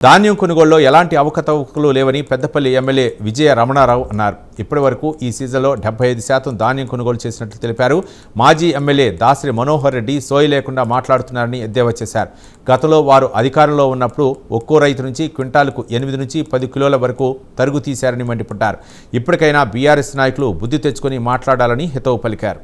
ధాన్యం కొనుగోలులో ఎలాంటి అవకతవకలు లేవని పెద్దపల్లి ఎమ్మెల్యే విజయ రమణారావు అన్నారు. ఇప్పటి వరకు ఈ సీజన్లో 75% ధాన్యం కొనుగోలు చేసినట్లు తెలిపారు. మాజీ ఎమ్మెల్యే దాసరి మనోహర్ రెడ్డి సోయి లేకుండా మాట్లాడుతున్నారని ఎద్దేవా చేశారు. గతంలో వారు అధికారంలో ఉన్నప్పుడు ఒక్కో రైతు నుంచి క్వింటాలకు 8 నుంచి 10 కిలోల వరకు తరుగు తీశారని మండిపడ్డారు. ఇప్పటికైనా బీఆర్ఎస్ నాయకులు బుద్ధి తెచ్చుకొని మాట్లాడాలని హితవు పలికారు.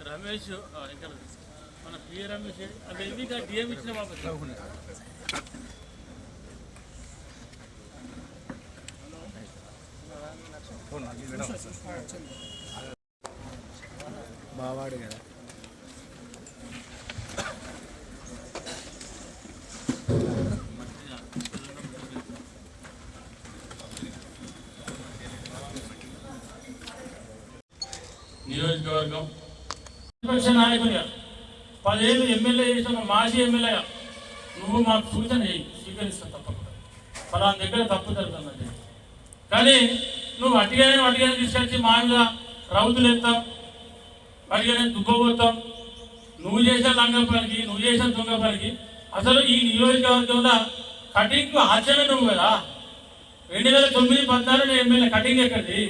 రమేష్ మన పి రమేష్ అది డిఎం ఇచ్చిన బావాడు కదా నియోజకవర్గం ప్రతిపక్ష నాయకునిగా 10 ఏళ్ళు ఎమ్మెల్యే చేసిన మాజీ ఎమ్మెల్యేగా నువ్వు మాకు సూచన స్వీకరిస్తావు తప్పకుండా. ఫలానా దగ్గర తప్పు జరుగుతుందండి, కానీ నువ్వు అటుగానే తీసుకొచ్చి మా మీద రౌతులు ఎత్తావు, అటుగానే దుబ్బపోతావు. నువ్వు చేసిన లంగ పనికి, నువ్వు చేసిన దొంగ పనికి అసలు ఈ నియోజకవర్గంలో కటింగ్ ఆచరణ నువ్వు కదా. 2009-14 ఎమ్మెల్యే కటింగ్ ఎక్కడిది?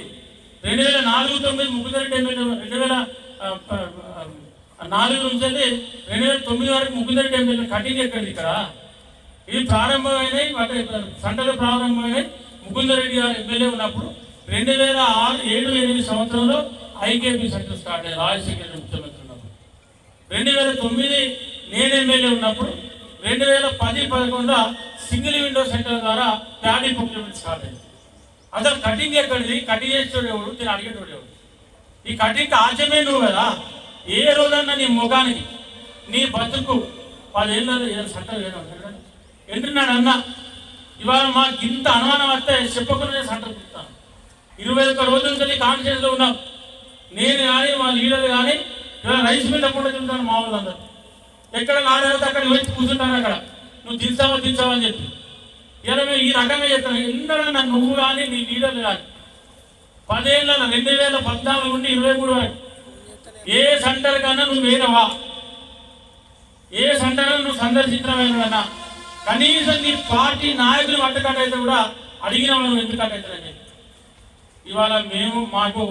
2004-9 ముగ్గుదరెడ్డి ఎమ్మెల్యే, 2004 నుంచి 2009 వరకు ముగ్గుదరెడ్డి ఎమ్మెల్యే కటింగ్ ఎక్కడిది? ఇక్కడ ఇవి ప్రారంభమైనవి, వాటి సంటలు ప్రారంభమైనవి ముకుందరెడ్డి గారు ఎమ్మెల్యే ఉన్నప్పుడు. 2006-7-8 సంవత్సరంలో ఐకేపీ సెంటర్ స్టార్ట్ అయ్యింది రాజశేఖర్ ముఖ్యమంత్రి ఉన్నప్పుడు. 2009 నేను ఎమ్మెల్యే ఉన్నప్పుడు 2010-11 సింగిల్ విండో సెంటర్ ద్వారా ప్యాడీ ప్రొక్యూర్మెంట్ స్టార్ట్ అయింది. అసలు కటింగ్ ఎక్కడిది? కటింగ్ చేసేవాడు ఎవడు? నేను అడిగేటోడు ఎవడు? ఈ కటింగ్ ఆచమే నువ్వు కదా. ఏ రోజన్నా నీ ముఖానికి నీ బతుకు 10 ఏళ్ళ సెంటర్ ఎంటున్నాడు అన్న. ఇవాళ మాకు ఇంత అనుమానం వస్తే చెప్పకుండా సెంటర్ కుడతాను. 21 రోజుల నుంచి కాన్ఫిడెన్స్లో ఉన్నాం. నేను కానీ మా లీడర్లు కానీ ఇవాళ రైస్ మీద కూడా చూస్తాను. మా వాళ్ళందరూ ఎక్కడ నాడైతే అక్కడ వచ్చి కూర్చుంటాను. అక్కడ నువ్వు దించావా అని చెప్పి ఇలా మేము ఈ రకంగా చెప్తాను. ఎందుకంటే నువ్వు కానీ నీ లీడర్లు కానీ 10 ఏళ్ళ 2014 నుండి 23 వరకు ఏ సెంటర్ కన్నా నువ్వు వేరవా? ఏ సెంటర్ నువ్వు సందర్శించడమైనా కనీసం నీ పార్టీ నాయకులు అడ్డకట్టయితే కూడా అడిగిన వాళ్ళు ఎందుకు అడ్డవుతారని. ఇవాళ మాకు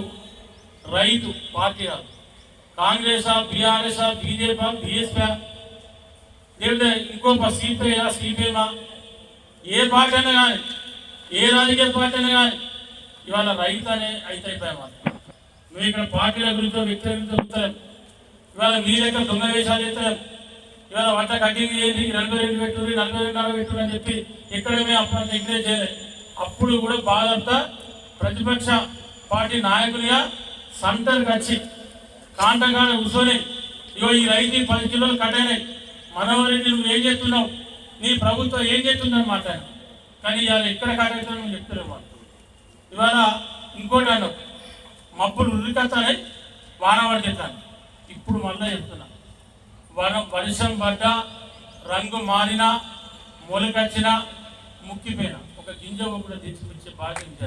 రైతు పార్టీ కాంగ్రెసా, బీఆర్ఎస్ఆ, బీజేపీ, బీఎస్పీ, లేకపోతే ఇంకో సిపిఐమా, ఏ పార్టీ అయినా కానీ, ఏ రాజకీయ పార్టీ అయినా కానీ ఇవాళ రైతు అనే అయిపోయాం. నువ్వు ఇక్కడ పార్టీల గురించో వ్యక్తుల గురించో చెప్తారు. ఇవాళ మీ లెక్క దొంగ వేషాలు చేస్తారు. ఇవాళ వంట కటింగ్ చేయండి, 42 పెట్టుర్రు, 42 పెట్టుర్రు అని చెప్పి ఎక్కడ మేము అప్పుడు ఎంకరేజ్ చేయలేదు. అప్పుడు కూడా బాధంతా ప్రతిపక్ష పార్టీ నాయకునిగా సెంటర్కి వచ్చి కాంటగానే కూర్చొని ఇగో ఈ రైతు 10 కిలోలు కట్టయినాయి, మనోహరెడ్డి నువ్వు ఏం చేస్తున్నావు, నీ ప్రభుత్వం ఏం చేస్తుందని మాట్లాడు. కానీ ఇవాళ ఎక్కడ కట్టవుతావు నువ్వు చెప్తలేవు. ఇవాళ ఇంకోటి అన్నావు, మబ్బులు ఉరికొస్తానే వానవాడు చెప్తాను. ఇప్పుడు మళ్ళీ చెప్తున్నా, వర్షం పడ్డా, రంగు మారినా, మొలకొచ్చినా, ముక్కిపోయినా ఒక గింజ కూడా దించిపించే బాధ్యత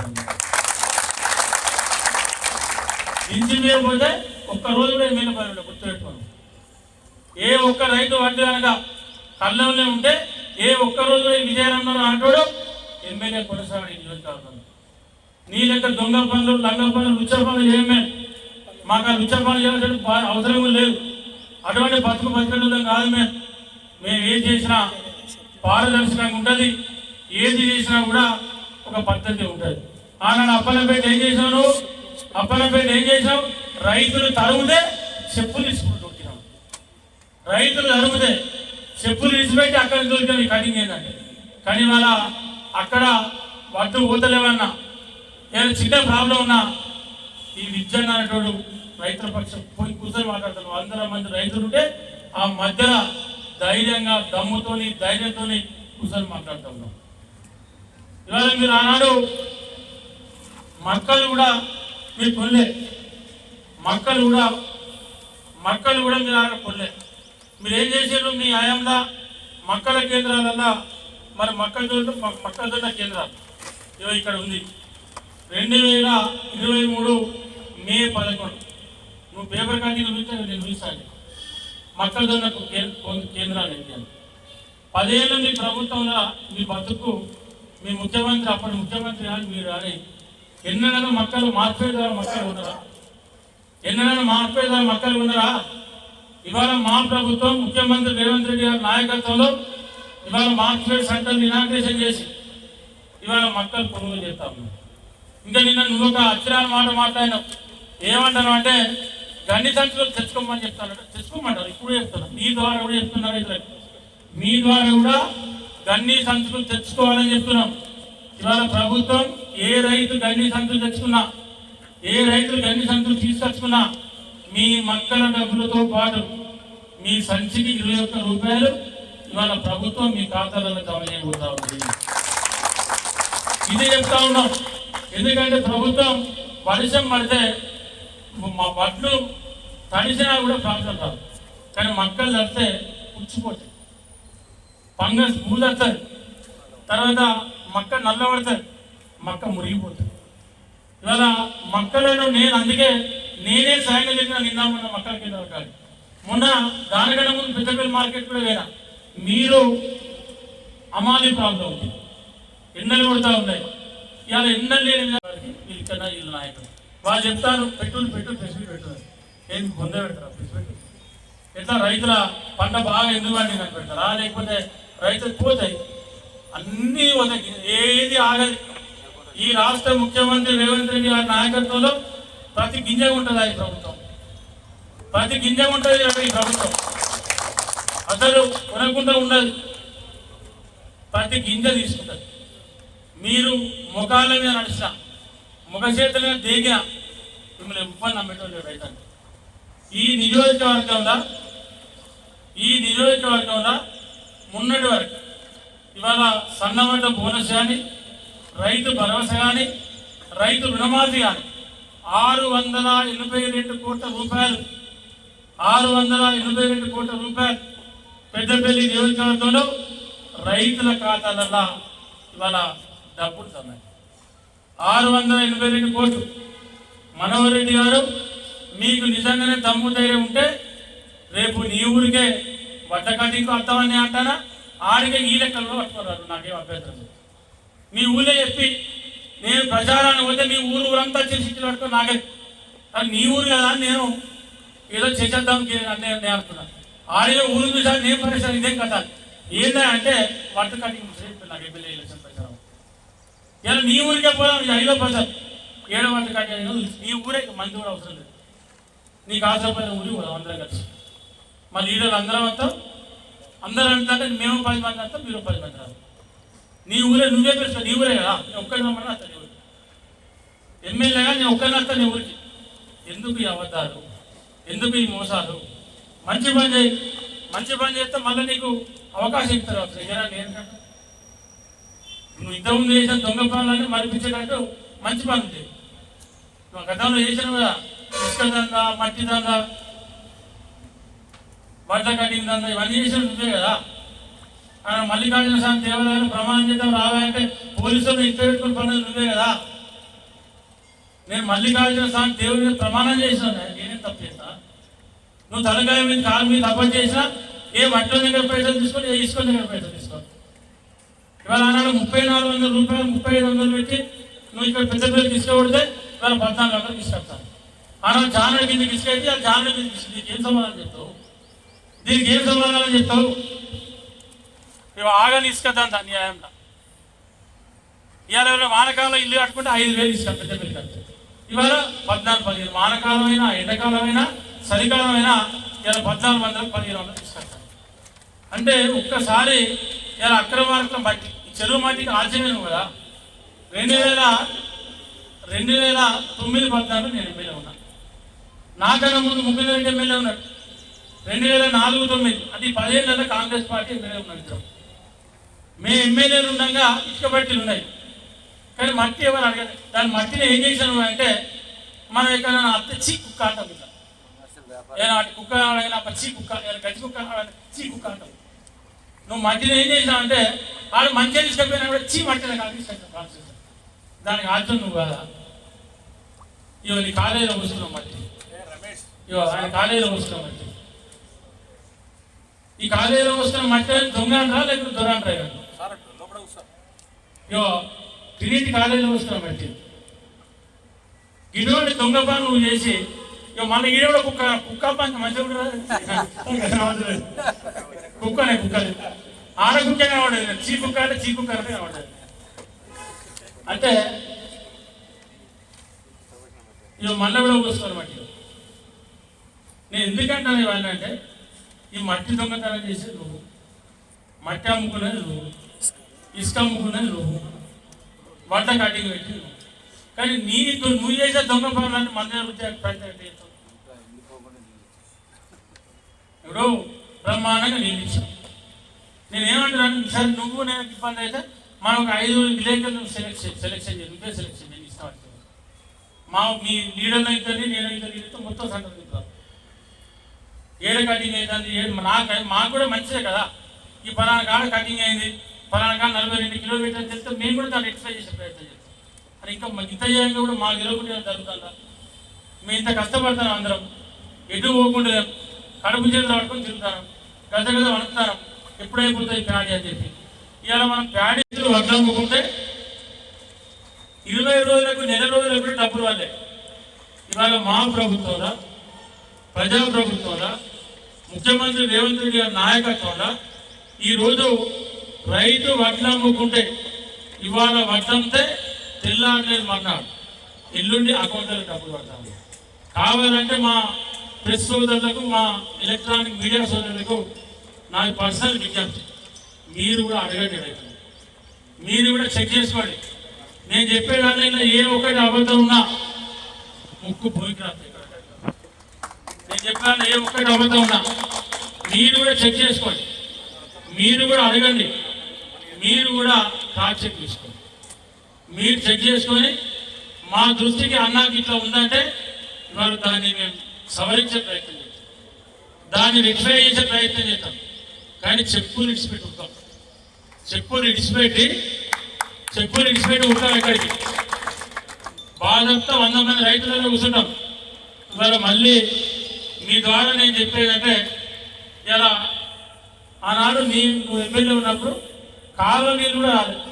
దించిపోతే ఒక్క రోజు కూడా ఎమ్మెల్యే పని గుర్తుపెట్టుకోను. ఏ ఒక్క రైతు వడ్డీ అనగా కళ్ళంలో ఉంటే ఏ ఒక్క రోజు విజయనగరం అంటాడు ఎమ్మెల్యే కొనసాగడం నియోజకవర్గం. నీ లెక్క దొంగ పనులు, లంగ పనులు, లుచ్చ పనులు ఏమే మాకు ఆ లుచ్చ పనులు చేయాల్సిన అవసరం లేదు. అటువంటి బతకడం కాదు. మేము ఏం చేసినా పారదర్శకంగా ఉంటుంది. ఏది చేసినా కూడా ఒక పద్ధతి ఉంటుంది. ఆనాడు అప్పలపేట ఏం చేసినావు? అప్పలపేట ఏం చేసినావు? రైతులు తరుగుతే చెప్పులు తీసుకుంటూ దొరికినాం. రైతులు తరుగుతే చెప్పులు తీసిపెట్టి అక్కడ దొరికినాం. ఈ కటింగ్ ఏంటంటే కానీ వాళ్ళ అక్కడ వడ్డు ఊతలేవన్నా ఏదైనా చిన్న ప్రాబ్లం ఉన్నా ఈ విద్యను అనేటోడు రైతుల పక్షం పోయి కూర్చొని మాట్లాడతారు. 100 మంది రైతులు ఉంటే ఆ మధ్యలో ధైర్యంగా దమ్ముతోని ధైర్యంతో కూర్చొని మాట్లాడుతున్నాం. ఇవాళ మీరు ఆనాడు మక్కలు కూడా మీరు కొనలే, మక్కలు కూడా మీరు ఆడ కొనలే. మీరు ఏం చేశారు మీ హయాంలో మక్కల కేంద్రాలల్లో? మరి మొక్కజొన్న కేంద్రాలు ఇవో ఇక్కడ ఉంది. 2023 మే 11 నువ్వు పేపర్ కటింగ్ చూస్తే నేను చూస్తాను మొక్కజొన్నకు కేంద్రాలు ఏంటి. 10 ఏళ్ళు మీ ప్రభుత్వంలో మీ బతుకు మీ ముఖ్యమంత్రి అప్పటి ముఖ్యమంత్రి కానీ మీరు కానీ ఎన్నడైనా మక్కలు మార్పేదారు మక్కలు ఉన్నారా? ఎన్నడైనా మార్పేదారు మక్కలు ఉన్నారా? ఇవాళ మా ప్రభుత్వం ముఖ్యమంత్రి రేవంత్ రెడ్డి గారి నాయకత్వంలో ఇవాళ మార్కెట్ సెంటర్ని ఇనాగ్రేషన్ చేసి ఇవాళ మక్కలు కొనుగోలు చేస్తాము. ఇంకా నిన్న నువ్వు ఒక అక్షరాల మాట మాట్లాడినావు. ఏమంటాను అంటే గండి సంచులు తెచ్చుకోమని చెప్తాను. తెచ్చుకోమంటారు, ఇప్పుడు చెప్తున్నారు. మీ ద్వారా కూడా చెప్తున్నారు, ఇతరులకు మీ ద్వారా కూడా గండి సంచులు తెచ్చుకోవాలని చెప్తున్నాం. ఇవాళ ప్రభుత్వం ఏ రైతు గండి సంచులు తెచ్చుకున్నా, ఏ రైతులు గండి సంచులు తీసుకొచ్చుకున్నా మీ మక్కల డబ్బులతో పాటు మీ సంచికి 21 రూపాయలు ఇవాళ ప్రభుత్వం మీ ఖాతాలలో జమ చేయబోతా ఉంది. ఇదే చెప్తా ఉన్నాం. ఎందుకంటే ప్రభుత్వం వర్షం పడితే మా వడ్లు తడిసినా కూడా ప్రాబ్లం రాదు, కానీ మక్కలు తడితే పుచ్చిపోతాయి, ఫంగస్ పూదవుతుంది, తర్వాత మక్క నల్లబడుతుంది, మక్క మురిగిపోతుంది. ఇవాళ మక్కలను నేను అందుకే నేనే సాయంగా చెప్పిన నిన్న మొన్న మక్కల కేంద్రాలు కాదు, మొన్న దానికన్నా ముందు పెద్దపల్లి మార్కెట్ కూడా వేరా. మీరు అమాలి ప్రాబ్లం ఉంది, ఎండలు కొడతా ఉన్నాయి. ఇవాళ ఎండలు లేని మీరు ఇక్కడ వీళ్ళు నాయకులు వాళ్ళు చెప్తారు పెట్టులు పెట్టున్నారు. ఏం పొంద పెడతారా పెట్టుబడి? ఎట్లా రైతుల పంట బాగా ఎందుకు అని నాకు పెడతారా? లేకపోతే రైతులు పోతాయి, అన్నీ పోతాయి, ఏది ఆగదు. ఈ రాష్ట్ర ముఖ్యమంత్రి రేవంత్ రెడ్డి గారి నాయకత్వంలో ప్రతి గింజ ఉంటుంది ఈ ప్రభుత్వం, ప్రతి గింజ ఉంటుంది ఈ ప్రభుత్వం. అసలు కొనకుండా ఉండదు, ప్రతి గింజ తీసుకుంటుంది. మీరు ముఖాల మీద నడిచిన ముఖ చేతుల మీద దేగిన మిమ్మల్ని ఇబ్బంది నమ్మేటోళ్ళు రైతు. ఈ నియోజకవర్గంలో మొన్నటి వరకు ఇవాళ సన్నమడ్డ బోనస్ కానీ, రైతు భరోసా కానీ, రైతు రుణమాఫీ కానీ 682 కోట్ల రూపాయలు, 682 కోట్ల రూపాయలు పెద్దపల్లి నియోజకవర్గంలో రైతుల ఖాతాలలో ఇవాళ డబ్బులు ఉన్నాయి. 682 కోట్లు. మనోహర్ రెడ్డి గారు మీకు నిజంగానే దమ్ము ధైర్యం ఉంటే రేపు నీ ఊరికే వడ్డ కటింగ్ వస్తామని అంటానా, ఆడికే ఈ లెక్కల్లో పట్టుకోరారు, నాకేం అభ్యంతరం లేదు. మీ ఊళ్ళో చెప్పి నేను ప్రచారాన్ని పోతే మీ ఊరంతా చేసి పట్టుకో నాకే, అది నీ ఊరు కదా అని నేను ఏదో చేసేద్దాం నేను అనుకున్నాను. ఆడిలో ఊరు చూసాను నేను పరిశ్రమ ఇదేం కదా ఏందా అంటే వడ్డ కటింగ్ నాకు ఎమ్మెల్యే ఎలక్షన్ ప్రచారం. ఇలా నీ ఊరికే పోదాం, 5వ ప్రచారం 7వ వడ్డ కటింగ్ నీ ఊరే, మంది కూడా అవసరం లేదు. నీకు ఆశపడిన ఊరి పోదాం అందరం కలిసి. మా లీడర్లు అందరం వస్తాం, అందరం అంటే మేము 10 మంది వస్తాం, మీరు 10 మంది రాదు. నీ ఊరే నువ్వే పెరుస్తావు, నీ ఊరే కదా, నేను ఒక్కరి నమ్మని వస్తాను నీ ఊరికి. ఎమ్మెల్యేగా నేను ఒక్కరిని వస్తాను నీ ఊరికి. ఎందుకు ఈ అబద్ధాలు, ఎందుకు ఈ మోసాలు? మంచి పని చేస్తే మళ్ళీ నీకు అవకాశం ఇస్తారు. నేను నువ్వు ఇంతకుముందు చేసిన దొంగ పనులన్నీ మరిపించేటట్టు మంచి పనులు చేయి. నువ్వు గతంలో చేసిన కదా ఇసుక దందా, మట్టి దందా, వడ్డ కటింగ్ దందా, ఇవన్నీ చేసిన నువ్వే కదా. మల్లికార్జున స్వామి దేవాలయాన్ని ప్రమాణం చేద్దాం రావాలంటే పోలీసులు ఇంట్లో పెట్టుకుని పనులు నువ్వే కదా. నేను మల్లికార్జున స్వామి దేవుడి మీద ప్రమాణం చేసినా, నేనేం తప్పు చేస్తా? నువ్వు తలకాయ మీద కాలు మీద తప్పని చేసినా ఏ మట్టి దగ్గర పైసలు తీసుకొని, ఏ ఇసుకొని దగ్గర పైసలు తీసుకో. ఇవాళ ఆనాడు 3400 రూపాయలు 3500 పెట్టి నువ్వు ఇక్కడ పెద్ద పిల్లలు తీసుకోబడితే ఇవాళ 1400 తీసుకొస్తాను. ఆనాడు జానడి కిందకి తీసుకెళ్తే ఆ జానడి కింద దీనికి ఏం సమాధానం చెప్తావు? దీనికి ఏం సమాధానం చెప్తావు? ఇవి ఆగని ఇసుకద్దాం దాన్ని న్యాయంలో. ఇవాళ వానకాలం ఇల్లు కట్టుకుంటే 5000 ఇస్తాం పెద్ద పిల్లలు కడితే. ఇవాళ 14-15 వానకాలం అయినా ఎండాకాలం అయినా చలికాలం అయినా ఇలా 1400-1500 తీసుకొస్తాను. అంటే ఒక్కసారి ఇలా అక్రమార్గం బట్టి ఈ చెరువు మట్టికి ఆశ్చర్యం కదా. 2009-14 నేను ఎమ్మెల్యే ఉన్నా. నాకన్నా ముందు ముగ్గురు ఎమ్మెల్యే ఉన్నాడు. 2004-9 అంటే 15 ఏళ్ళ కాంగ్రెస్ పార్టీ ఎమ్మెల్యే ఉన్నాడు. మేము ఎమ్మెల్యేలు ఉండగా ఇసుక బట్టీలు ఉన్నాయి. కానీ మట్టి ఎవరు అడగదు. దాని మట్టిని ఏం చేశాను అంటే మనం ఎక్కడైనా అత్త చీ కుక్క అంటాం ఇట్లా, ఏదైనా కుక్క అయినా చీ కుక్క, గచ్చి కుక్క చీ కుక్క అంటాం. నువ్వు మట్టిని ఏం చేసినావు అంటే వాళ్ళు మంచిగా తీసుకపోయినా కూడా చీ మట్టిని కాల్చేస్తావు. దానికి ఆచరణ నువ్వు కాదా? ఇవో నీ కాలేజీలో వస్తున్నావు మట్టి, ఇవో ఆయన కాలేజీలో వస్తున్నావు మట్టి. ఈ కాలేజీలో వస్తున్న మట్టి దొంగ అంటారా లేకపోతే దొర అంటారా? ఇవో తిరిగి కాలేజీలో వస్తున్నావు మట్టి. ఇటువంటి దొంగ పని నువ్వు చేసి ఇక మన ఈడ కూడా కుక్క పని మంచిగా కుక్కనే కుక్కలే ఆడ కుక్క కనబడేది, చీ కుక్క అంటే చీ కుక్క అంటే కనబడేది. అంటే ఇక మళ్ళీ కూడా వస్తున్నారు మట్టి. నేను ఎందుకంటాను ఇవన్నీ అంటే ఈ మట్టి దొంగతనం చేసేది నువ్వు, మట్టి అమ్ముకునేది నువ్వు, ఇసుక అమ్ముకునేది నువ్వు, వడ్డ కటింగ్ పెట్టి నువ్వు. కానీ నువ్వు చేసే దొంగ పనులన్నీ మన ప్రయత్నం చేస్తావు. ఇప్పుడు బ్రహ్మాండంగా నేను ఇచ్చాను. నేనేమంటున్నాను, సరే నువ్వు నేను ఇబ్బంది అయితే మనం ఒక 5 విలేకరులు సెలెక్షన్ చేయాలి, నువ్వే సెలెక్షన్ చేయాలి ఇష్టం. మీ లీడర్లు అవుతుంది, నేను అవుతుంది, మొత్తం సంగతి చెప్తాను. ఏడ కటింగ్ అవుతుంది మాకు కూడా మంచిదే కదా. ఈ పలానా కాడ కటింగ్ అయింది, పలానా కాడ 42 కిలోమీటర్లు చెప్తే మేము కూడా దాన్ని ఎక్స్ప్లెయిన్ చేసే ప్రయత్నం చేస్తాం. అని ఇంకా ఇంత చేయంగా కూడా మాకు తెలియకుండా జరుగుతుందా? మేము ఇంత కష్టపడతాం, అందరం ఎటు పోకుండా కడుపు చేతులు పట్టుకొని తిరుగుతాను, గజ గజ వణుకుతాను, ఎప్పుడైపోతుంది ప్యాడీ అని చెప్పి. ఇవాళ మనం ప్యాడీలు వడ్లమ్ముకుంటే 20 రోజులకు నెల రోజులకు డబ్బులు వాళ్ళే. ఇవాళ మా ప్రభుత్వంలో, ప్రజాప్రభుత్వంలో, ముఖ్యమంత్రి రేవంత్ రెడ్డి గారి నాయకత్వంలో ఈరోజు రైతు వడ్లమ్ముకుంటే ఇవాళ వడ్లంతే తెల్లారలేదు మన్నాడు ఎల్లుండి అకౌంట్లో డబ్బులు పడతాము. కావాలంటే మా ప్రెస్ సోదరులకు, మా ఎలక్ట్రానిక్ మీడియా సోదరులకు నా పర్సనల్ విజ్ఞప్తి, మీరు కూడా అడగండి, రైతులు మీరు కూడా చెక్ చేసుకోండి. నేను చెప్పేదాన్ని ఏ ఒక్కటి అబద్ధం ఉన్నా ముక్కు పోయికి రాదు. నేను చెప్పాను ఏ ఒక్కటి అబద్ధం ఉన్నా మీరు కూడా చెక్ చేసుకోండి, మీరు కూడా అడగండి, మీరు కూడా క్రాస్ చెక్ చేసుకోండి. మీరు చెక్ చేసుకొని మా దృష్టికి అన్నాకి ఇట్లా ఉందంటే ఇవాళ దాన్ని మేము సవరించే ప్రయత్నం చేస్తాం, దాన్ని రెక్టిఫై చేసే ప్రయత్నం చేస్తాం. కానీ చెప్పులు ఇడిచిపెట్టి ఉంటాం, చెప్పులు ఇడిచిపెట్టి ఉంటాం. ఎక్కడికి బాధంతా 100 మంది రైతులలో కూర్చుంటాం. ఇవాళ మళ్ళీ మీ ద్వారా నేను చెప్పేదంటే ఇలా ఆనాడు నువ్వు ఎమ్మెల్యే ఉన్నప్పుడు కాలువ నీళ్ళు కూడా రాలేదు,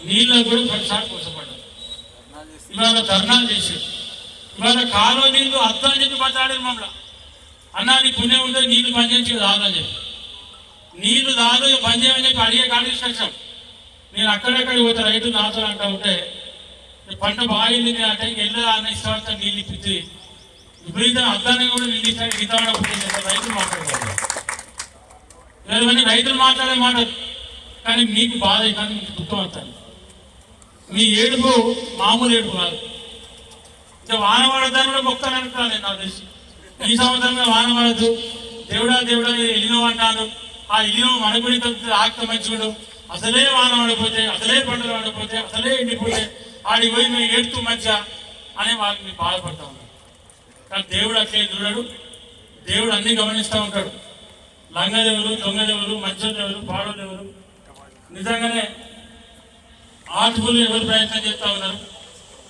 నీళ్ళకు కూడా ప్రతిసారి కూర్చోపడ్డాం. ఇవాళ ధర్నాలు చేసి ఇవాళ కాలువ నీళ్ళు అర్థం అని చెప్పి మాట్లాడారు మమ్మల్ని. అన్నా నీ పుణ్యం ఉంటే నీళ్ళు పనిచేసి రాదని చెప్పి, నీళ్ళు రాదు పని చేయమని చెప్పి అడిగే కాడిస్తాం. నేను అక్కడెక్కడికి పోతే రైతు నాతో అంటూ ఉంటే పంట బాగింది అంటే వెళ్ళి అన్న ఇష్టం నీళ్ళు ఇప్పించి విపరీత అర్థాన్ని కూడా నీళ్ళు ఇస్తాను గీత రైతులు మాట్లాడుకోవాలి. ఇవన్నీ రైతులు మాట్లాడే మాటలు. కానీ మీకు బాధ కానీ మీకు దుఃఖం అవుతుంది. మీ ఏడుపు మామూలు ఏడుపు కాదు. ఇంకా వాన పడతాను కూడా మొక్కని అనుకున్నాను నేను. నాకు తెలిసి ఈ సంవత్సరంలో వాన పడద్దు, దేవుడా దేవుడా ఇల్లు అంటాను. ఆ ఇల్లు మనగుడి ఆక్త మంచిగుడు, అసలే వాన పడిపోతే, అసలే పంటలు పడిపోతే, అసలే ఎండిపోతే ఆడికి పోయి మేము ఏడుతూ మంచిగా అనే వాళ్ళకి మీరు బాధపడతా ఉన్నారు. కానీ దేవుడు అట్లే చూడడు, దేవుడు అన్ని గమనిస్తూ ఉంటాడు. లంగదెవరు, దొంగదెవరు, మంచోదెవరు, పాడోదెవరు, నిజంగానే ఆర్టిఫుల్ ఎవరు ప్రయత్నం చేస్తూ ఉన్నారు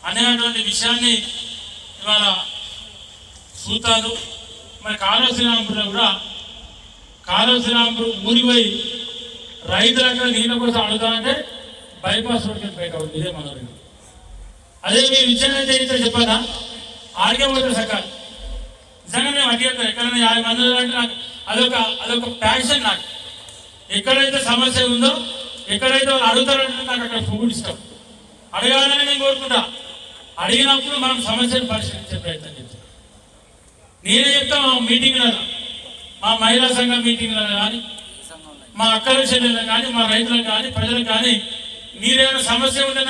అనేటువంటి విషయాన్ని ఇవాళ చూస్తాను. మరి కాలువ శ్రీరాంపురంలో కూడా కాలువ శ్రీరాంపురం ఊరిపోయి రైతులు అక్కడ నీళ్ళ కోసం అడుగుతామంటే బైపాస్ రోడ్కి బయట అవుతుంది. ఇదే మన అదే మీ విషయాన్ని అయితే చెప్పానా ఆడికే పోతే సకాలు నిజంగా మేము అడిగేస్తాను. ఎక్కడైనా 50 మంది అంటే నాకు అదొక ప్యాషన్. నాకు ఎక్కడైతే సమస్య ఉందో, ఎక్కడైతే వాళ్ళు అడుగుతారంటే నాకు అక్కడ ఫుడ్ ఇష్టం. అడగాలని నేను కోరుకుంటా. అడిగినప్పుడు మనం సమస్యను పరిష్కరించే ప్రయత్నం చేస్తాం. నేనే చెప్తా మా మీటింగ్లలో, మా మహిళా సంఘం మీటింగ్లలో కానీ, మా అక్కల చెల్లెలకు కానీ, మా రైతులకు కానీ, ప్రజలకు కానీ మీరేమైనా సమస్య ఉంటే